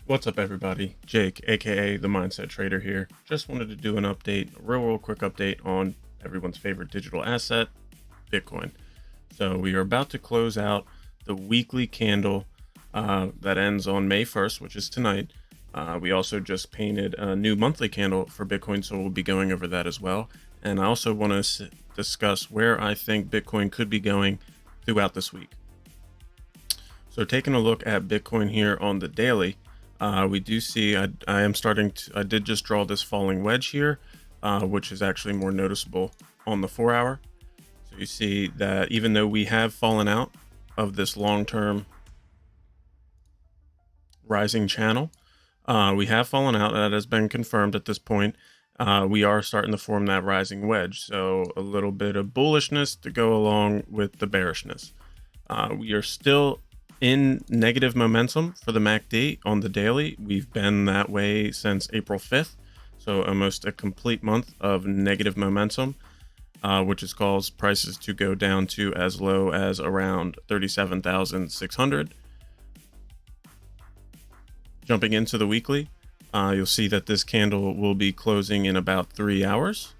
What's up, everybody? Jake, aka the Mindset Trader here. Just wanted to do an update, a real quick update on everyone's favorite digital asset, Bitcoin. So we are about to close out the weekly candle that ends on May 1st, which is tonight. We also just painted a new monthly candle for Bitcoin, so we'll be going over that as well. And I also want to discuss where I think Bitcoin could be going throughout this week. So taking a look at Bitcoin here on the daily, we do see I did just draw this falling wedge here, which is actually more noticeable on the 4-hour. So you see that even though we have fallen out of this long-term rising channel, we have fallen out. That has been confirmed at this point. We are starting to form that rising wedge. So a little bit of bullishness to go along with the bearishness. We are still in negative momentum for the MACD on the daily. We've been that way since April 5th. So almost a complete month of negative momentum, which has caused prices to go down to as low as around 37,600. Jumping into the weekly, you'll see that this candle will be closing in about 3 hours.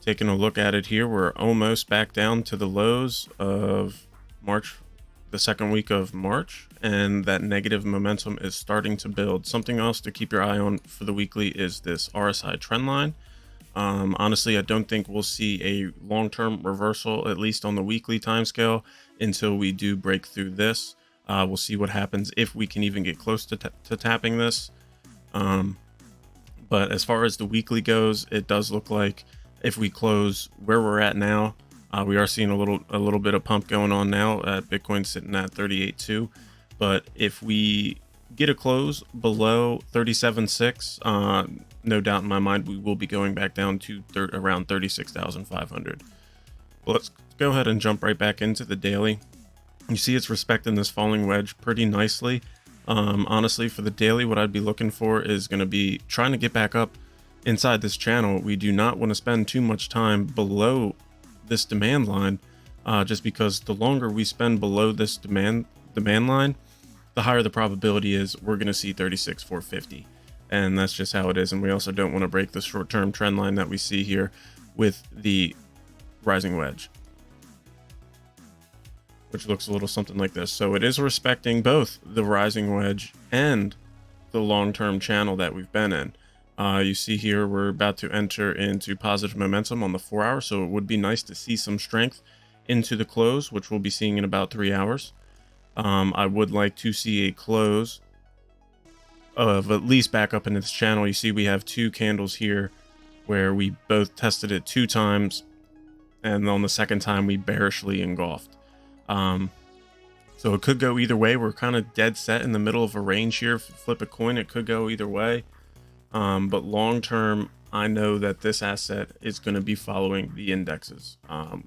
Taking a look at it here, we're almost back down to the lows of March, the second week of March, and that negative momentum is starting to build. Something else to keep your eye on for the weekly is this RSI trend line. Honestly, I don't think we'll see a long-term reversal, at least on the weekly timescale, until we do break through this. We'll see what happens if we can even get close to tapping this. But as far as the weekly goes, it does look like if we close where we're at now, we are seeing a little bit of pump going on now at Bitcoin sitting at 38.2. But if we get a close below 37.6, no doubt in my mind, we will be going back down to around 36,500. Well, let's go ahead and jump right back into the daily. You see it's respecting this falling wedge pretty nicely. Honestly, for the daily, what I'd be looking for is going to be trying to get back up inside this channel. We do not want to spend too much time below this demand line, just because the longer we spend below this demand line, the higher the probability is we're going to see 36,450, and that's just how it is. And we also don't want to break the short-term trend line that we see here with the rising wedge, which looks a little something like this. So it is respecting both the rising wedge and the long-term channel that we've been in. You see here we're about to enter into positive momentum on the 4-hour, so it would be nice to see some strength into the close, which we'll be seeing in about 3 hours. I would like to see a close of at least back up into this channel. You see we have two candles here where we both tested it 2 times, and on the second time we bearishly engulfed. So it could go either way. We're kind of dead set in the middle of a range here. Flip a coin, it could go either way. But long term, I know that this asset is going to be following the indexes,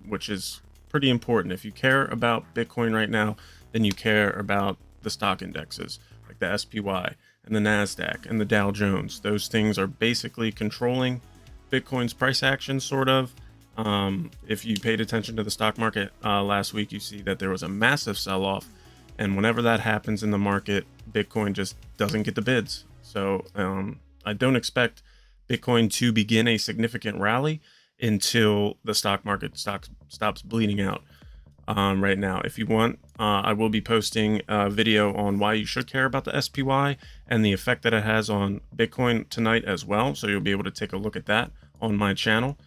which is pretty important. If you care about Bitcoin right now, then you care about the stock indexes like the SPY and the NASDAQ and the Dow Jones. Those things are basically controlling Bitcoin's price action, sort of. If you paid attention to the stock market last week, you see that there was a massive sell-off, and whenever that happens in the market, Bitcoin just doesn't get the bids. So I don't expect Bitcoin to begin a significant rally until the stock market stops bleeding out. Right now, if you want, I will be posting a video on why you should care about the SPY and the effect that it has on Bitcoin tonight as well. So you'll be able to take a look at that on my channel.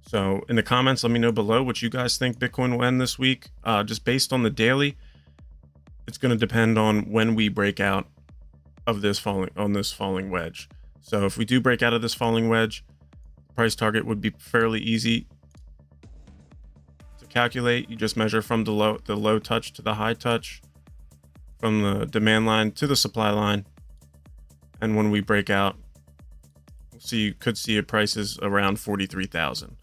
So in the comments, let me know below what you guys think Bitcoin will end this week. Just based on the daily, it's going to depend on when we break out of this falling wedge. So if we do break out of this falling wedge, price target would be fairly easy to calculate. You just measure from the low touch to the high touch, from the demand line to the supply line, and when we break out, you could see a prices around 43,000.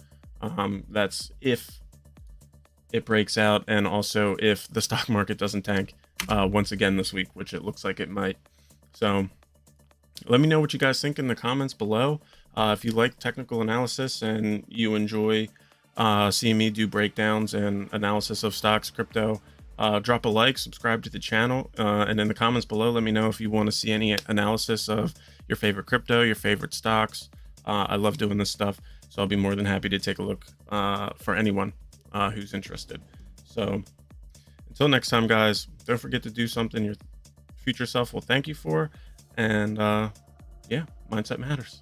That's if it breaks out, and also if the stock market doesn't tank once again this week, which it looks like it might. So let me know what you guys think in the comments below. If you like technical analysis and you enjoy seeing me do breakdowns and analysis of stocks, crypto, Drop a like, subscribe to the channel, and in the comments below, let me know if you want to see any analysis of your favorite crypto, your favorite stocks. I love doing this stuff, so I'll be more than happy to take a look for anyone who's interested. So until next time, guys, don't forget to do something your future self will thank you for. And yeah, mindset matters.